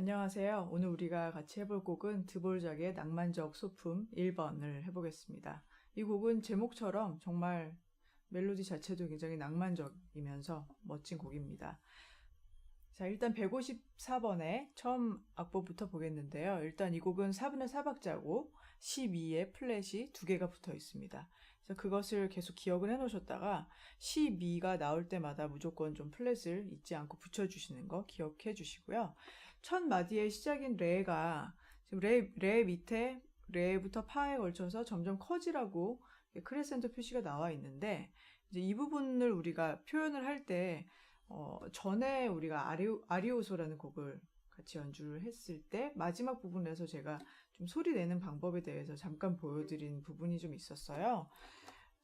안녕하세요. 오늘 우리가 같이 해볼 곡은 드보르작의 낭만적 소품 1번을 해보겠습니다. 이 곡은 제목처럼 정말 멜로디 자체도 굉장히 낭만적이면서 멋진 곡입니다. 자, 일단 154번에 처음 악보부터 보겠는데요. 일단 이 곡은 4분의 4박자고 12에 플랫이 2개가 붙어 있습니다. 그래서 그것을 계속 기억을 해 놓으셨다가 12가 나올 때마다 무조건 좀 플랫을 잊지 않고 붙여주시는 거 기억해 주시고요. 첫 마디의 시작인 레가 지금 레 밑에 레부터 파에 걸쳐서 점점 커지라고 크레센도 표시가 나와 있는데 이제 이 부분을 우리가 표현을 할 때 전에 우리가 아리오소라는 곡을 같이 연주를 했을 때 마지막 부분에서 제가 좀 소리 내는 방법에 대해서 잠깐 보여드린 부분이 좀 있었어요.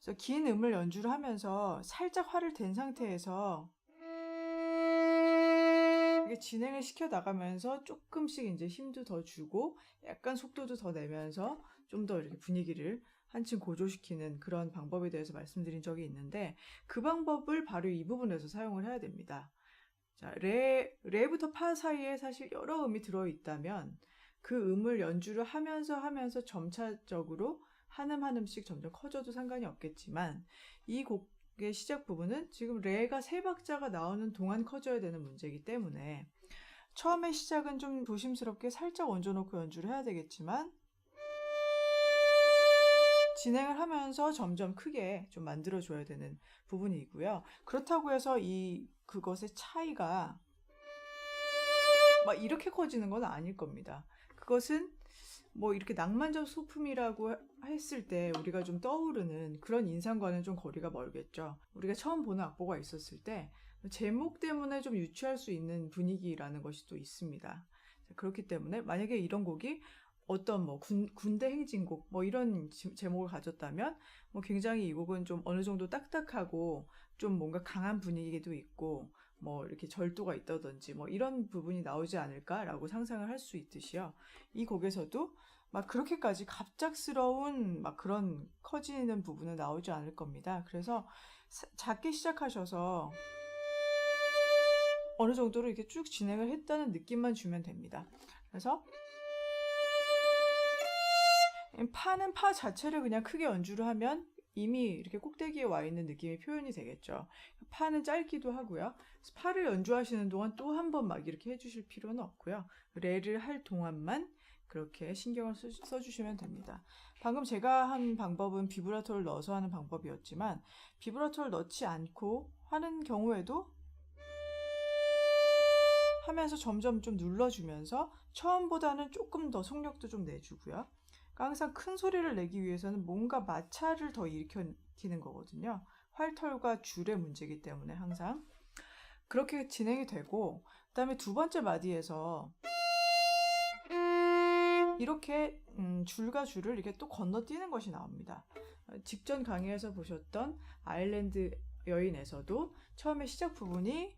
그래서 긴 음을 연주를 하면서 살짝 화를 댄 상태에서 이게 진행을 시켜 나가면서 조금씩 이제 힘도 더 주고 약간 속도도 더 내면서 좀 더 이렇게 분위기를 한층 고조시키는 그런 방법에 대해서 말씀드린 적이 있는데 그 방법을 바로 이 부분에서 사용을 해야 됩니다. 자, 레부터 파 사이에 사실 여러 음이 들어있다면 그 음을 연주를 하면서 점차적으로 한 음 한 음씩 점점 커져도 상관이 없겠지만 이 곡의 시작 부분은 지금 레가 3박자가 나오는 동안 커져야 되는 문제이기 때문에 처음에 시작은 좀 조심스럽게 살짝 얹어놓고 연주를 해야 되겠지만 진행을 하면서 점점 크게 좀 만들어줘야 되는 부분이고요. 그렇다고 해서 그것의 차이가 막 이렇게 커지는 건 아닐 겁니다. 그것은 뭐 이렇게 낭만적 소품이라고 했을 때 우리가 좀 떠오르는 그런 인상과는 좀 거리가 멀겠죠. 우리가 처음 보는 악보가 있었을 때 제목 때문에 좀 유추할 수 있는 분위기라는 것이 또 있습니다. 그렇기 때문에 만약에 이런 곡이 어떤 뭐 군대 행진곡 뭐 이런 제목을 가졌다면 뭐 굉장히 이 곡은 좀 어느 정도 딱딱하고 좀 뭔가 강한 분위기도 있고 뭐 이렇게 절도가 있다든지 뭐 이런 부분이 나오지 않을까라고 상상을 할 수 있듯이요. 이 곡에서도 막 그렇게까지 갑작스러운 막 그런 커지는 부분은 나오지 않을 겁니다. 그래서 작게 시작하셔서 어느 정도로 이렇게 쭉 진행을 했다는 느낌만 주면 됩니다. 그래서 파는 파 자체를 그냥 크게 연주를 하면 이미 이렇게 꼭대기에 와 있는 느낌이 표현이 되겠죠. 파는 짧기도 하고요. 파를 연주하시는 동안 또 한 번 막 이렇게 해주실 필요는 없고요. 레를 할 동안만 그렇게 신경을 써주시면 됩니다. 방금 제가 한 방법은 비브라토를 넣어서 하는 방법이었지만 비브라토를 넣지 않고 하는 경우에도 하면서 점점 좀 눌러주면서 처음보다는 조금 더 속력도 좀 내주고요. 그러니까 항상 큰 소리를 내기 위해서는 뭔가 마찰을 더 일으키는 거거든요. 활털과 줄의 문제이기 때문에 항상 그렇게 진행이 되고 그 다음에 두 번째 마디에서 이렇게 줄과 줄을 이렇게 또 건너뛰는 것이 나옵니다. 직전 강의에서 보셨던 아일랜드 여인에서도 처음에 시작 부분이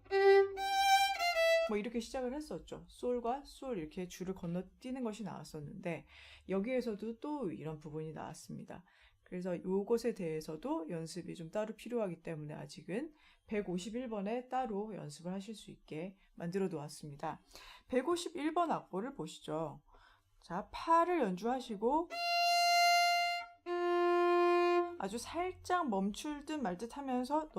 뭐 이렇게 시작을 했었죠. 솔과 솔 이렇게 줄을 건너뛰는 것이 나왔었는데 여기에서도 또 이런 부분이 나왔습니다. 그래서 이것에 대해서도 연습이 좀 따로 필요하기 때문에 아직은 151번에 따로 연습을 하실 수 있게 만들어 놓았습니다. 151번 악보를 보시죠. 자, 파를 연주하시고 아주 살짝 멈출 듯 말 듯 하면서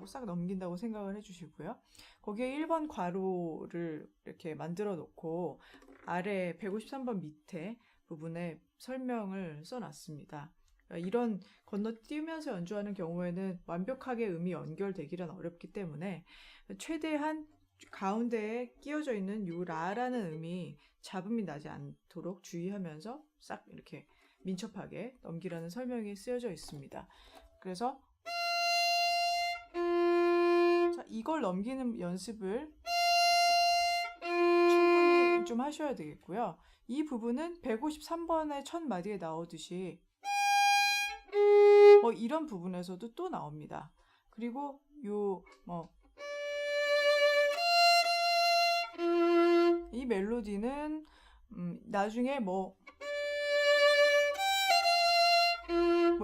싹 넘긴다고 생각을 해주시고요. 거기에 1번 괄호를 이렇게 만들어 놓고 아래 153번 밑에 부분에 설명을 써놨습니다. 이런 건너뛰면서 연주하는 경우에는 완벽하게 음이 연결되기란 어렵기 때문에 최대한 가운데에 끼워져 있는 요 라라는 음이 잡음이 나지 않도록 주의하면서 싹 이렇게 민첩하게 넘기라는 설명이 쓰여져 있습니다. 그래서 자, 이걸 넘기는 연습을 충분히 좀 하셔야 되겠고요. 이 부분은 153번의 첫 마디에 나오듯이 뭐 이런 부분에서도 또 나옵니다. 그리고 이 멜로디는 나중에 뭐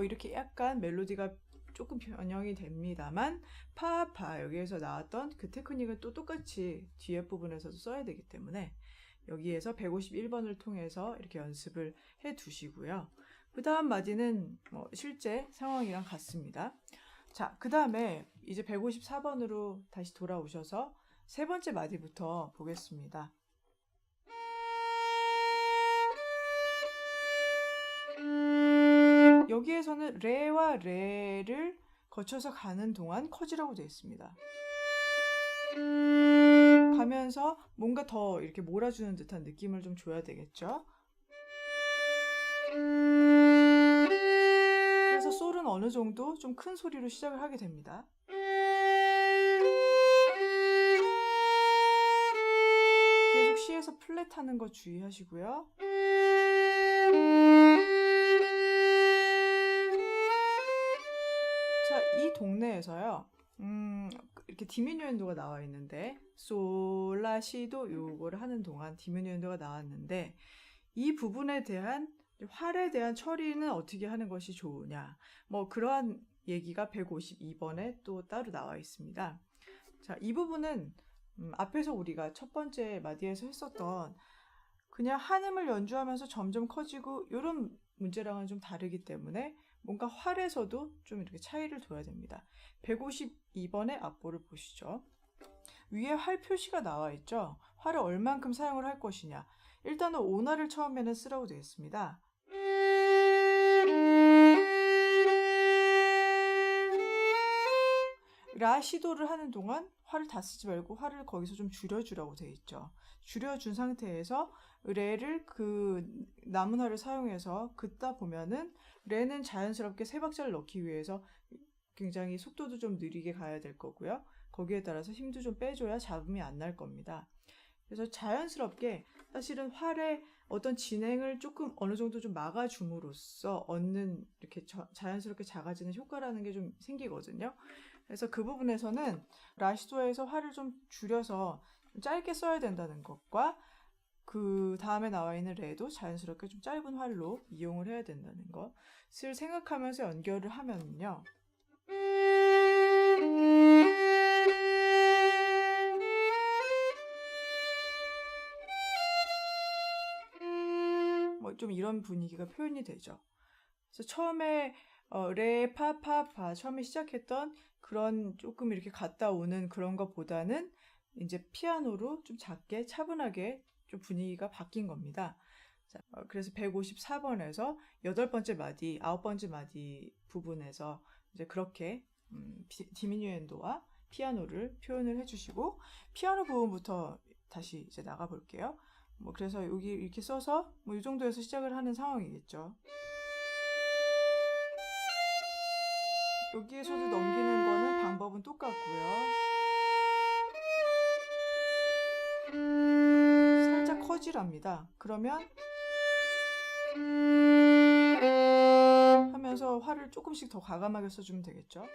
이렇게 약간 멜로디가 조금 변형이 됩니다만 파파 여기에서 나왔던 그 테크닉은 또 똑같이 뒤에 부분에서도 써야 되기 때문에 여기에서 151번을 통해서 이렇게 연습을 해 두시고요. 그 다음 마디는 실제 상황이랑 같습니다. 자, 그 다음에 이제 154번으로 다시 돌아오셔서 세 번째 마디부터 보겠습니다. 여기에서는 레와 레를 거쳐서 가는 동안 커지라고 되어 있습니다. 가면서 뭔가 더 이렇게 몰아주는 듯한 느낌을 좀 줘야 되겠죠. 그래서 솔은 어느 정도 좀 큰 소리로 시작을 하게 됩니다. 계속 C에서 플랫하는 거 주의하시고요. 자, 이 동네에서요. 이렇게 디미누엔도가 나와 있는데 솔, 라, 시도 요거를 하는 동안 디미누엔도가 나왔는데 이 부분에 대한 활에 대한 처리는 어떻게 하는 것이 좋으냐, 그러한 얘기가 152번에 또 따로 나와 있습니다. 자, 이 부분은 앞에서 우리가 첫 번째 마디에서 했었던 그냥 한음을 연주하면서 점점 커지고 이런 문제랑은 좀 다르기 때문에 뭔가 활에서도 좀 이렇게 차이를 둬야 됩니다. 152번의 앞보를 보시죠. 위에 활 표시가 나와 있죠. 활을 얼만큼 사용을 할 것이냐. 일단은 오나를 처음에는 쓰라고 되어 있습니다. 라 시도를 하는 동안 활을 다 쓰지 말고 활을 거기서 좀 줄여주라고 되어 있죠. 줄여준 상태에서 레를 그 남은 활을 사용해서 긋다 보면은 레는 자연스럽게 세 박자를 넣기 위해서 굉장히 속도도 좀 느리게 가야 될 거고요. 거기에 따라서 힘도 좀 빼줘야 잡음이 안 날 겁니다. 그래서 자연스럽게 사실은 활의 어떤 진행을 조금 어느 정도 좀 막아줌으로써 얻는 이렇게 자연스럽게 작아지는 효과라는 게 좀 생기거든요. 그래서 그 부분에서는 라시도에서 활을 좀 줄여서 짧게 써야 된다는 것과 그 다음에 나와 있는 레도 자연스럽게 좀 짧은 활로 이용을 해야 된다는 것을 생각하면서 연결을 하면요. 좀 이런 분위기가 표현이 되죠. 그래서 처음에 레, 파, 파, 파 처음에 시작했던 그런 조금 이렇게 갔다 오는 그런 것보다는 이제 피아노로 좀 작게 차분하게 좀 분위기가 바뀐 겁니다. 자, 그래서 154번에서 8번째 마디, 9번째 마디 부분에서 이제 그렇게 디미뉴엔도와 피아노를 표현을 해주시고 피아노 부분부터 다시 이제 나가 볼게요. 그래서 여기 이렇게 써서 이 정도에서 시작을 하는 상황이겠죠. 여기에서도 넘기는 거는 방법은 똑같고요. 살짝 커지랍니다. 그러면 하면서 활을 조금씩 더 과감하게 써주면 되겠죠.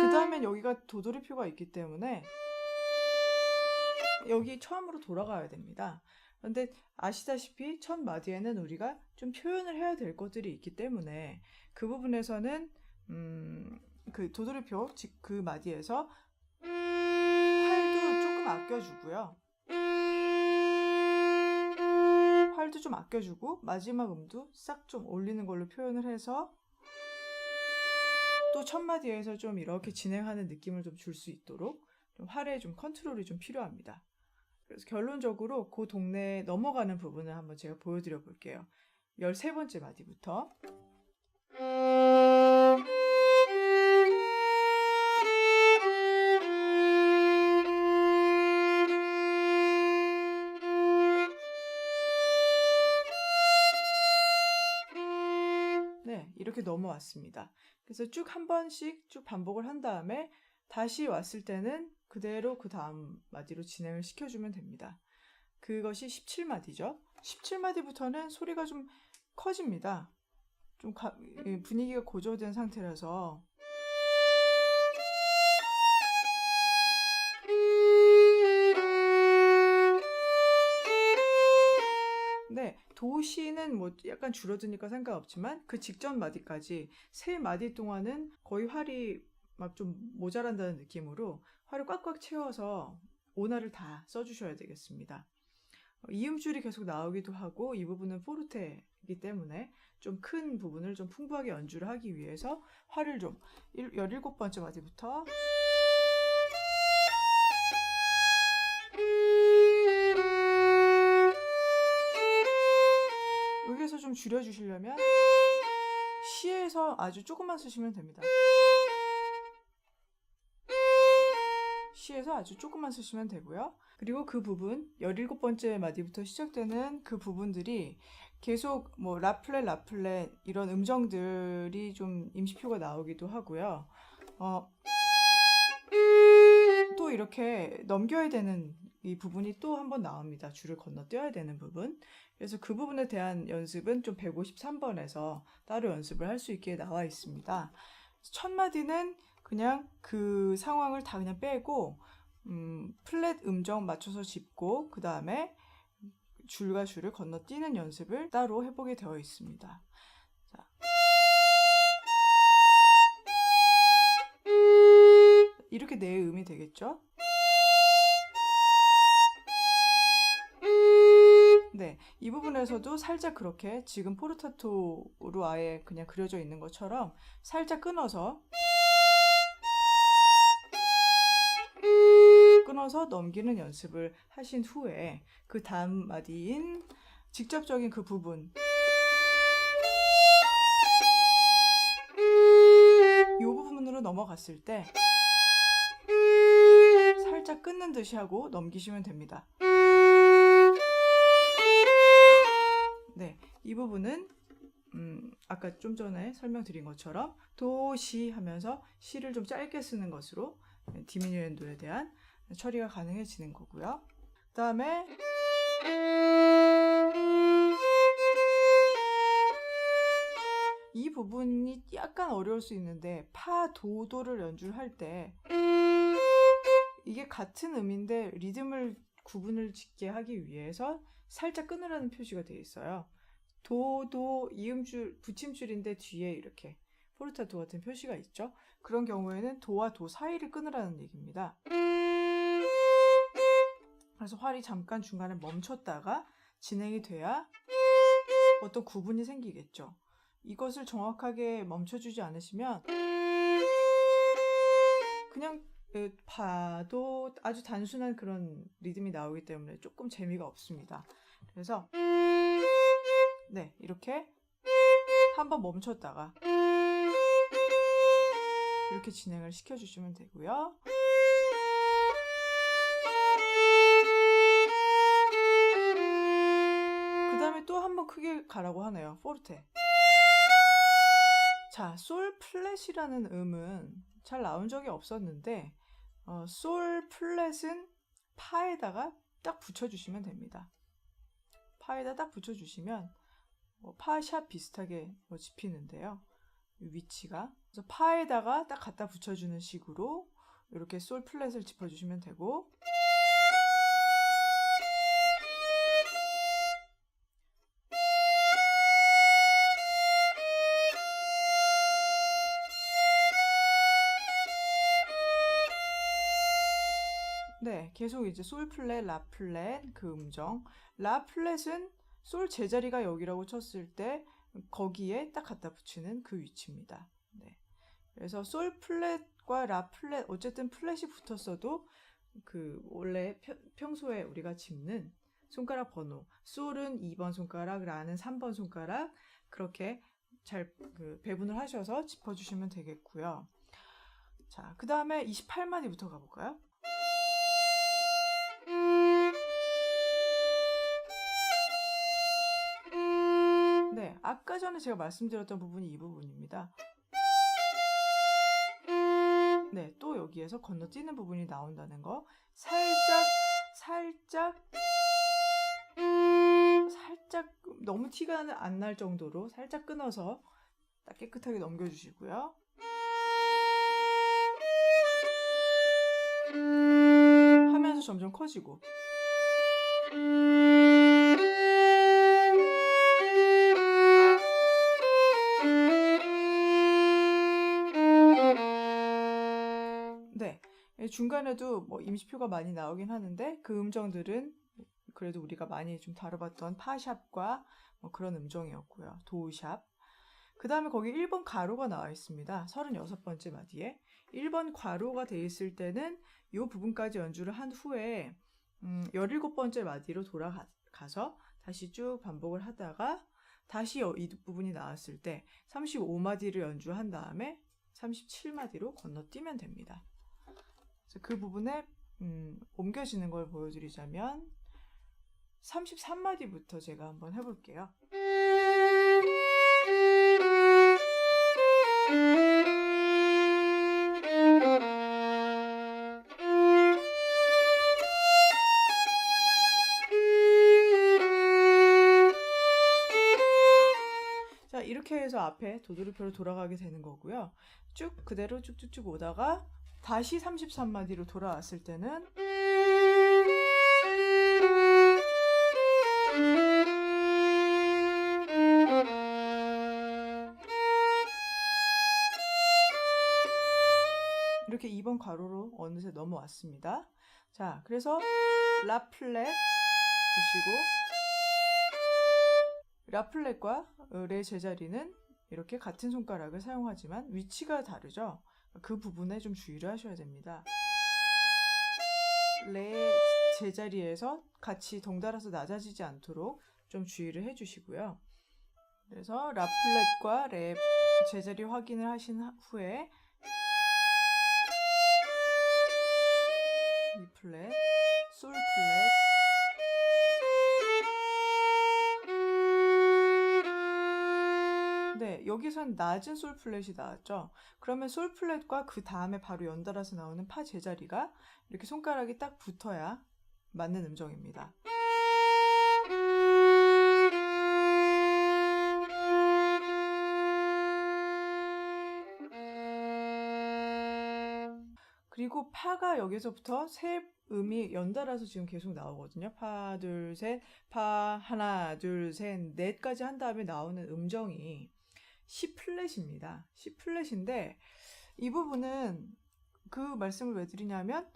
그 다음엔 여기가 도돌이표가 있기 때문에 여기 처음으로 돌아가야 됩니다. 그런데 아시다시피 첫 마디에는 우리가 좀 표현을 해야 될 것들이 있기 때문에 그 부분에서는 그 도돌이표, 즉 그 마디에서 활도 조금 아껴주고요. 활도 좀 아껴주고 마지막 음도 싹 좀 올리는 걸로 표현을 해서 또 첫 마디에서 좀 이렇게 진행하는 느낌을 좀 줄 수 있도록 좀 활의 좀 컨트롤이 좀 필요합니다. 그래서 결론적으로 그 동네에 넘어가는 부분을 한번 제가 보여드려 볼게요. 13번째 마디부터. 네, 이렇게 넘어왔습니다. 그래서 쭉 한 번씩 쭉 반복을 한 다음에 다시 왔을 때는 그대로 그 다음 마디로 진행을 시켜주면 됩니다. 그것이 17마디죠. 17마디부터는 소리가 좀 커집니다. 좀 분위기가 고조된 상태라서 네, 도시는 뭐 약간 줄어드니까 상관없지만 그 직전 마디까지 3마디 동안은 거의 활이 막 좀 모자란다는 느낌으로 활을 꽉꽉 채워서 오나를 다 써주셔야 되겠습니다. 이음줄이 계속 나오기도 하고 이 부분은 포르테이기 때문에 좀 큰 부분을 좀 풍부하게 연주를 하기 위해서 활을 좀 17번째 마디부터 여기에서 좀 줄여주시려면 시에서 아주 조금만 쓰시면 됩니다. 시에서 아주 조금만 쓰시면 되고요. 그리고 그 부분 17번째 마디부터 시작되는 그 부분들이 계속 뭐 라플렛 라플렛 이런 음정들이 좀 임시표가 나오기도 하고요. 또 이렇게 넘겨야 되는 이 부분이 또 한 번 나옵니다. 줄을 건너뛰어야 되는 부분. 그래서 그 부분에 대한 연습은 좀 153번에서 따로 연습을 할 수 있게 나와 있습니다. 첫 마디는 그냥 그 상황을 다 그냥 빼고 플랫 음정 맞춰서 짚고 그 다음에 줄과 줄을 건너뛰는 연습을 따로 해보게 되어 있습니다. 자. 이렇게 네 음이 되겠죠? 네, 이 부분에서도 살짝 그렇게 지금 포르타토로 아예 그냥 그려져 있는 것처럼 살짝 끊어서 넘기는 연습을 하신 후에 그 다음 마디인 직접적인 그 부분 이 부분으로 넘어갔을 때 살짝 끊는 듯이 하고 넘기시면 됩니다. 네, 이 부분은 아까 좀 전에 설명드린 것처럼 도, 시 하면서 시를 좀 짧게 쓰는 것으로 디미뉴엔도에 대한 처리가 가능해지는 거고요. 그 다음에 이 부분이 약간 어려울 수 있는데 파, 도, 도를 연주를 할 때 이게 같은 음인데 리듬을 구분을 짓게 하기 위해서 살짝 끊으라는 표시가 되어 있어요. 도, 도, 이음줄, 붙임줄인데 뒤에 이렇게 포르타토 같은 표시가 있죠. 그런 경우에는 도와 도 사이를 끊으라는 얘기입니다. 그래서 활이 잠깐 중간에 멈췄다가 진행이 돼야 어떤 구분이 생기겠죠. 이것을 정확하게 멈춰주지 않으시면 그냥 봐도 아주 단순한 그런 리듬이 나오기 때문에 조금 재미가 없습니다. 그래서 네, 이렇게 한번 멈췄다가 이렇게 진행을 시켜주시면 되고요. 그 다음에 또 한 번 크게 가라고 하네요. 포르테. 자, 솔 플랫이라는 음은 잘 나온 적이 없었는데 솔 플랫은 파에다가 딱 붙여주시면 됩니다. 파에다 딱 붙여주시면 파샵 비슷하게 짚히는데요. 위치가 그래서 파에다가 딱 갖다 붙여주는 식으로 이렇게 솔 플랫을 짚어주시면 되고 네, 계속 이제 솔 플랫, 라 플랫 그 음정. 라 플랫은 솔 제자리가 여기라고 쳤을 때 거기에 딱 갖다 붙이는 그 위치입니다. 네. 그래서 솔 플랫과 라 플랫 어쨌든 플랫이 붙었어도 그 원래 평소에 우리가 짚는 손가락 번호 솔은 2번 손가락, 라는 3번 손가락 그렇게 잘 배분을 하셔서 짚어주시면 되겠고요. 자, 그 다음에 28마디부터 가볼까요? 네, 아까 전에 제가 말씀드렸던 부분이 이 부분입니다. 네, 또 여기에서 건너뛰는 부분이 나온다는 거. 살짝 너무 티가 안 날 정도로 살짝 끊어서 딱 깨끗하게 넘겨주시고요. 하면서 점점 커지고 중간에도 뭐 임시표가 많이 나오긴 하는데 그 음정들은 그래도 우리가 많이 좀 다뤄봤던 파샵과 뭐 그런 음정이었고요. 도샵. 그 다음에 거기 1번 가로가 나와 있습니다. 36번째 마디에. 1번 괄호가 돼 있을 때는 이 부분까지 연주를 한 후에 17번째 마디로 돌아가서 다시 쭉 반복을 하다가 다시 이 부분이 나왔을 때 35마디를 연주한 다음에 37마디로 건너뛰면 됩니다. 그래서 그 부분에 옮겨지는 걸 보여드리자면 33마디부터 제가 한번 해볼게요. 자, 이렇게 해서 앞에 도드르표로 돌아가게 되는 거고요. 쭉 그대로 쭉쭉쭉 오다가 다시 33마디로 돌아왔을 때는 이렇게 2번 괄호로 어느새 넘어왔습니다. 자, 그래서 라 플랫 보시고 라 플랫과 레 제자리는 이렇게 같은 손가락을 사용하지만 위치가 다르죠. 그 부분에 좀 주의를 하셔야 됩니다. 레 제자리에서 같이 덩달아서 낮아지지 않도록 좀 주의를 해주시고요. 그래서 라 플랫과 레 제자리 확인을 하신 후에 미 플랫, 솔 플랫, 네, 여기선 낮은 솔 플랫이 나왔죠. 그러면 솔 플랫과 그 다음에 바로 연달아서 나오는 파 제자리가 이렇게 손가락이 딱 붙어야 맞는 음정입니다. 그리고 파가 여기서부터 세 음이 연달아서 지금 계속 나오거든요. 파, 둘, 셋, 파, 하나, 둘, 셋, 넷까지 한 다음에 나오는 음정이 C 플랫입니다. C 플랫인데 이 부분은 그 말씀을 왜 드리냐면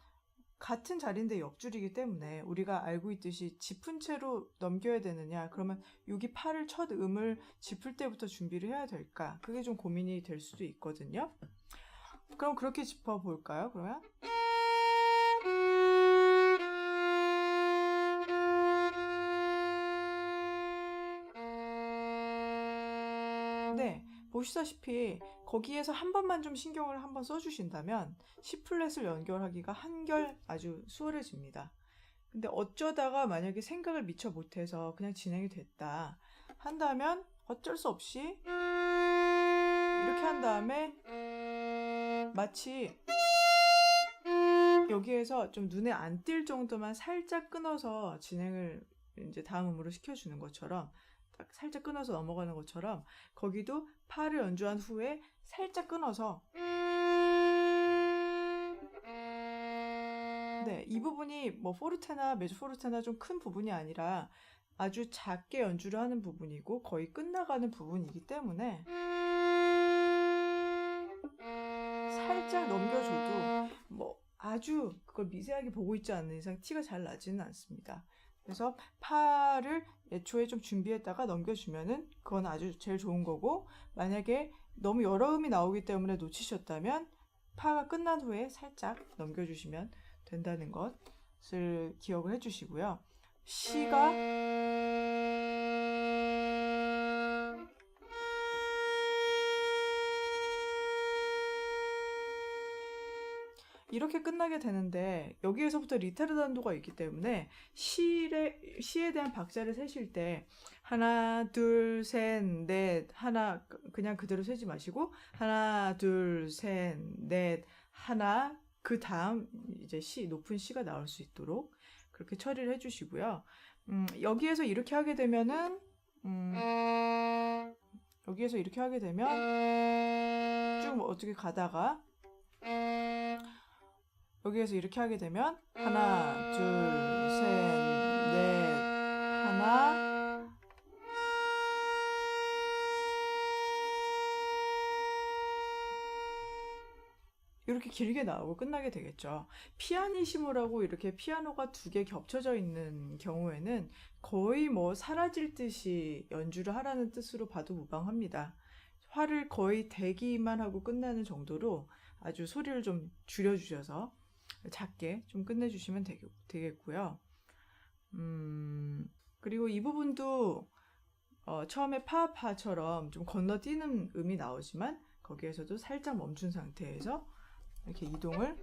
같은 자리인데 역줄이기 때문에 우리가 알고 있듯이 짚은 채로 넘겨야 되느냐, 그러면 여기 파를 첫 음을 짚을 때부터 준비를 해야 될까, 그게 좀 고민이 될 수도 있거든요. 그럼 그렇게 짚어볼까요? 그러면 네, 보시다시피 거기에서 한 번만 좀 신경을 한번 써주신다면 C 플랫을 연결하기가 한결 아주 수월해집니다. 근데 어쩌다가 만약에 생각을 미처 못해서 그냥 진행이 됐다 한다면 어쩔 수 없이 이렇게 한 다음에 마치 여기에서 좀 눈에 안 띌 정도만 살짝 끊어서 진행을 이제 다음 음으로 시켜주는 것처럼, 딱 살짝 끊어서 넘어가는 것처럼 거기도 파를 연주한 후에 살짝 끊어서, 네, 이 부분이 뭐 포르테나 메조 포르테나 좀 큰 부분이 아니라 아주 작게 연주를 하는 부분이고 거의 끝나가는 부분이기 때문에 살짝 넘겨줘도 뭐 아주 그걸 미세하게 보고 있지 않는 이상 티가 잘 나지는 않습니다. 그래서 파를 애초에 좀 준비했다가 넘겨주면은 그건 아주 제일 좋은 거고, 만약에 너무 여러 음이 나오기 때문에 놓치셨다면 파가 끝난 후에 살짝 넘겨주시면 된다는 것을 기억을 해주시고요. C가 이렇게 끝나게 되는데 여기에서부터 리타르단도가 있기 때문에 C에 대한 박자를 세실 때 하나 둘 셋 넷 하나 그냥 그대로 세지 마시고 하나 둘 셋 넷 하나, 그 다음 이제 C, 높은 C가 나올 수 있도록 그렇게 처리를 해주시고요. 여기에서 이렇게 하게 되면은 여기에서 이렇게 하게 되면 쭉 어떻게 가다가 여기에서 이렇게 하게 되면 하나, 둘, 셋, 넷, 하나, 이렇게 길게 나오고 끝나게 되겠죠. 피아니시모라고 이렇게 피아노가 두 개 겹쳐져 있는 경우에는 거의 뭐 사라질 듯이 연주를 하라는 뜻으로 봐도 무방합니다. 화를 거의 대기만 하고 끝나는 정도로 아주 소리를 좀 줄여주셔서 작게 좀 끝내주시면 되겠고요. 그리고 이 부분도 처음에 파파처럼 좀 건너뛰는 음이 나오지만 거기에서도 살짝 멈춘 상태에서 이렇게 이동을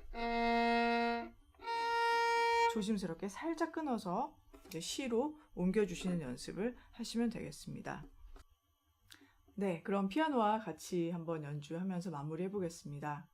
조심스럽게 살짝 끊어서 이제 시로 옮겨주시는 연습을 하시면 되겠습니다. 네, 그럼 피아노와 같이 한번 연주하면서 마무리해 보겠습니다.